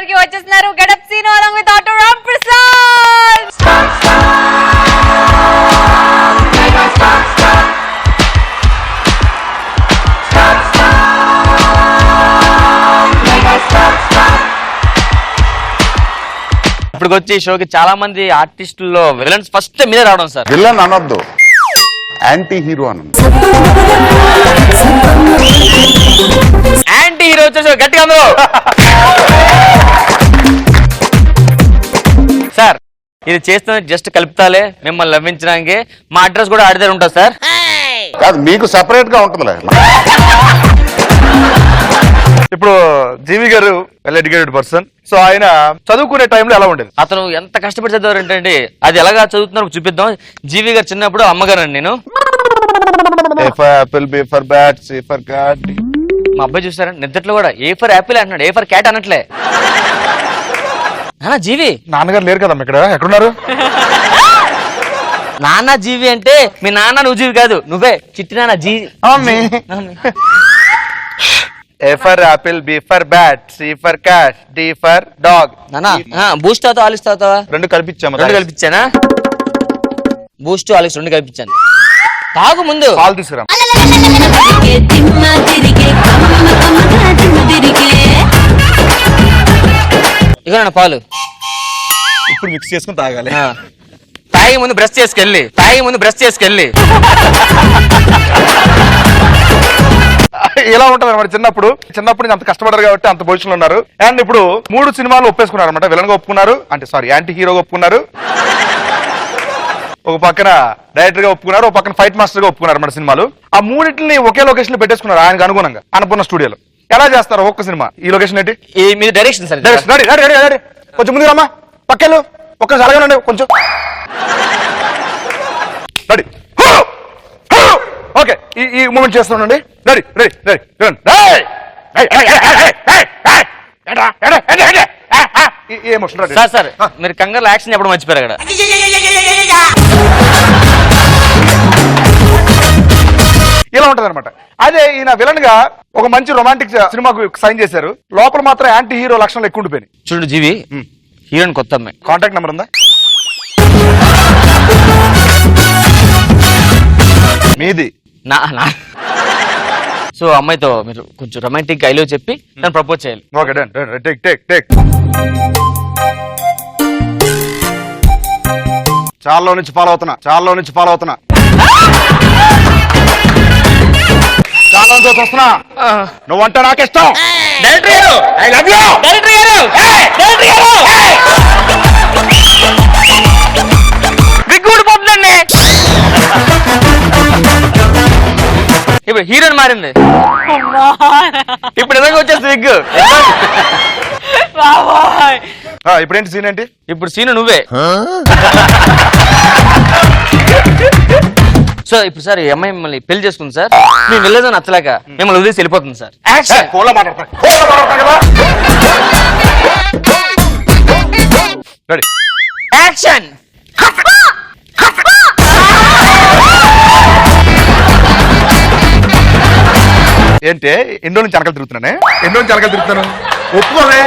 దగ్గరికి వచ్చేస్తున్నారు getup Seenu along with auto Ram Prasad. ఇప్పుడు వచ్చి షోకి చాలా మంది ఆర్టిస్టుల్లో విలన్స్ ఫస్ట్ మీరే రావడం సార్. విలన్ అనొద్దు, యాంటీ హీరో అన్న. యాంటీ హీరో వచ్చేసి గట్టిగా అందరూ సార్. ఇది చేస్తున్న జస్ట్ కలుపుతాలే మిమ్మల్ని లభించడానికి. మా అడ్రస్ కూడా ఆడితే ఉంటుంది సార్. కాదు, మీకు సెపరేట్ గా ఉంటుందిలే. ఇప్పుడు జీవి గారు వెల్ ఎడ్యుకేటెడ్ పర్సన్. సో ఆయన చదువుకునే టైంలో ఎలా ఉండేది? అతను ఎంత కష్టపడి చదివారు ఏంటంటే అది ఎలాగా చదువుతున్నారో చూపిద్దాం. జీవి గారు చిన్నప్పుడు అమ్మగారు నేను A for apple, B for bat, C for cat. మా అబ్బాయి చూసారా నిద్రలో కూడా ఏ ఫర్ యాపిల్ అంటున్నాడు, ఏ ఫర్ క్యాట్ అనట్లే. జీవి నాన్నగారు లేరు కదమ్మా ఇక్కడ, ఎక్కడున్నారు? నాన్న జీవి అంటే మీ నాన్న నువ్వు జీవి కాదు, నువ్వే చిట్టి నాన్న జీవి. A for apple, B for bat, C for cat, D for dog. నాన్న బూస్ట్ అవుతావా ఆలిస్ అవుతావా? రెండు కలిపిచ్చాము. రెండు కల్పించానా? బూస్ట్ ఆలిస్ రెండు కల్పించాను. తాగు ముందు పాలు తీసుకురా. ఇక పాలు ఇప్పుడు మిక్స్ చేసుకుని తాగాలి. తాగి ముందు బ్రష్ చేసుకెళ్ళి ఎలా ఉంటది అనమాట. చిన్నప్పుడు అంత కష్టపడారు కాబట్టి అంత పొజిషన్ ఉన్నారు. అండ్ ఇప్పుడు 3 సినిమాలు ఒప్పేసుకున్నారు అనమాట. విలన్ గా ఒప్పుకున్నారు, అంటే సారీ యాంటీ హీరోగా ఒప్పుకున్నారు, ఒక పక్కన డైరెక్టర్ గా ఒప్పుకున్నారు, ఒక పక్కన ఫైట్ మాస్టర్ గా ఒప్పుకున్నారు అన్నమాట సినిమాలు. ఆ మూడింటిని ఒకే లొకేషన్ లో పెట్టేసుకున్నారు ఆయనకు అనుగుణంగా అన్నపూర్ణ స్టూడియోలో. ఎలా చేస్తారు ఒక్క సినిమా? ఈ లొకేషన్ ఏంటి? మీ డైరెక్షన్ సార్. కొంచెం ముందు రమ్మా, పక్కలు ఒక్కసారి అలాగే కొంచెం రెడీ. ఓకే, ఈ మూమెంట్ చేస్తున్నాండి. Ready ready ready. Sir sir మీరు కంగారు యాక్షన్ చెప్పడం మర్చిపోయారు అక్కడ. ఇలా ఉంటది అనమాట. అదే ఈయన విలన్ గా ఒక మంచి రొమాంటిక్ సినిమాకు సైన్ చేశారు. లోపల మాత్రం యాంటీ హీరో లక్షణాలు ఎక్కువ ఉండిపోయినాయి. చూడు జీవి, హీరోయిన్ కొత్త అమ్మాయి. కాంటాక్ట్ నెంబర్ ఉందా మీది? సో అమ్మాయితో మీరు కొంచెం రొమాంటిక్ ఐలో చెప్పి దాన్ని ప్రపోజ్ చేయాలి. Okay done. టేక్ చాలా నుంచి ఫాలో అవుతున్నా. చాలా నుంచి వస్తున్నా. నువ్వంటే నాకు ఇష్టం. ఇప్పుడు హీరోయిన్ మారింది. ఇప్పుడు ఎలాగ వచ్చేసి విగ్గు. ఇప్పుడు ఏంటి సీన్ ఏంటి? ఇప్పుడు సీను నువ్వే. సో ఇప్పుడు సార్ ఈ అమ్మాయి మిమ్మల్ని పెళ్లి చేసుకుంది సార్. మేము వెళ్ళేదని నచ్చలేక మిమ్మల్ని వదిలేసి వెళ్ళిపోతుంది సార్. Ready action. ఏంటి ఎన్నో నుంచి వెనకాల తిరుగుతున్నాను. ఒప్పుకోలే.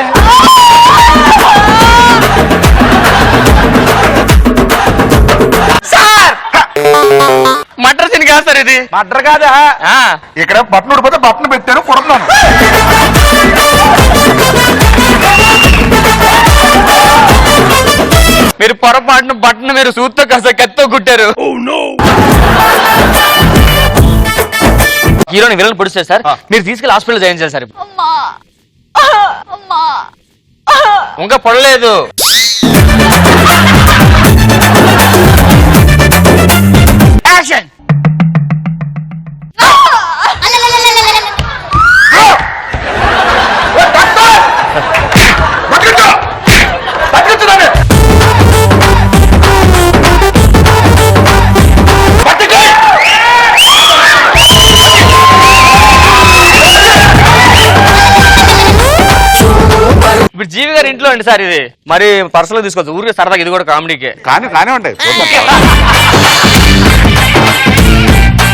మటర్ సీన్ కాదు సార్ ఇది. మటర్ కాదా? ఇక్కడ బట్టలు ఊడిపోతే బట్టలు పెట్టారు, కొడుతున్నాను. మీరు పొరపాటున బట్టను మీరు సూత్తో కాస్త కత్తో కుట్టారు. హీరోని విలన్ పొడిస్తే సార్ మీరు తీసుకెళ్లి హాస్పిటల్ జాయిన్ చేయాలి సార్. ఇంకా పొడలేదు. యాక్షన్. ఇప్పుడు జీవి గారి ఇంట్లో అండి సార్ ఇది. మరి పర్సనల్ తీసుకోవచ్చు, ఊరికి సరదాగా ఇది కూడా కామెడీకే. కానీ ఉంటాయి.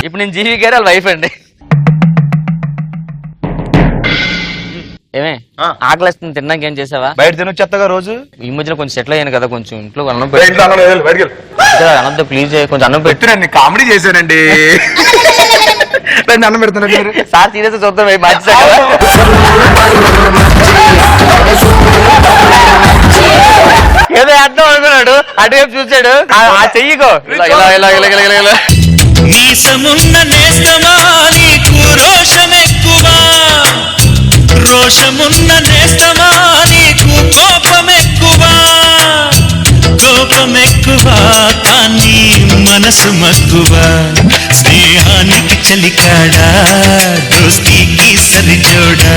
ఇప్పుడు నేను జీవి గారు వాళ్ళ వైఫ్ అండి. ఏమే ఆ. ఆకలిస్తుంది తిన్నాక ఏం చేసావా? బయట తినొచ్చేత్తగా రోజు ఈ మధ్యన కొంచెం సెటిల్ అయ్యాను కదా, కొంచెం ఇంట్లో అన్నం ఇంట్లో అన్నం లేదు, బయటికి వెళ్ళు. అనద్దు ప్లీజ్, కొంచెం అన్నం పెట్టు. పెట్టినండి కామెడీ చేశానండి. రండి, అన్నం పెడుతున్నా మీరు. సార్ సీరియస్ చూద్దాం మంచి సార్ కదా. ఏదో అర్థం అనుకున్నాడు, అటువైపు చూసాడు, ఆ చెయ్యికో ఇలా ఇలా ఇలా ఇలా ఇలా ఇలా ఇలా. మీసమున్న నేస్తమా నీకు రోషమెక్కువా, రోషమున్న నేస్తమా నీకు కోపమెక్కువా, కోపమెక్కువా కానీ మనసు మక్కువా, స్నేహానికి చలికాడా దోస్తీకి సరిజోడా.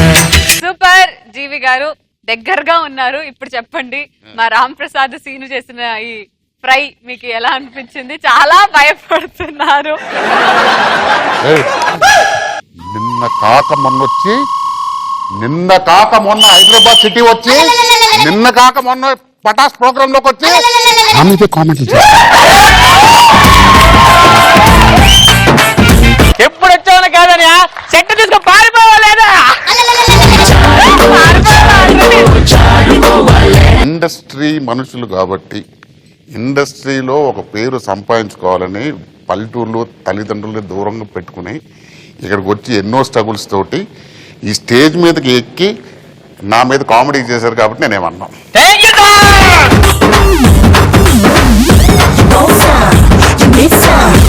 సూపర్ జీవి గారు దగ్గరగా ఉన్నారు. ఇప్పుడు చెప్పండి, మా రామ్ ప్రసాద్ సీను చేసిన ఈ ఫ్రై మీకు ఎలా అనిపించింది? చాలా భయపడుతున్నారు. ఏయ్, నిన్న కాక మొన్న హైదరాబాద్ సిటీ వచ్చి నిన్న కాక మొన్న పటాస్ ప్రోగ్రామ్ లోకి వచ్చి నా మీదే కామెంట్లు ఎప్పుడు వచ్చావని కాదని చెట్టు తీసుకొని పారిపోవాలేదా? ఇండస్ట్రీ మనుషులు కాబట్టి ఇండస్ట్రీలో ఒక పేరు సంపాదించుకోవాలని పల్లెటూర్లు తల్లిదండ్రులు దూరంగా పెట్టుకుని ఇక్కడికి వచ్చి ఎన్నో స్ట్రగుల్స్ తోటి ఈ స్టేజ్ మీదకి ఎక్కి నా మీద కామెడీ చేశారు కాబట్టి నేనేమన్నా. Thank you, sir. You miss her.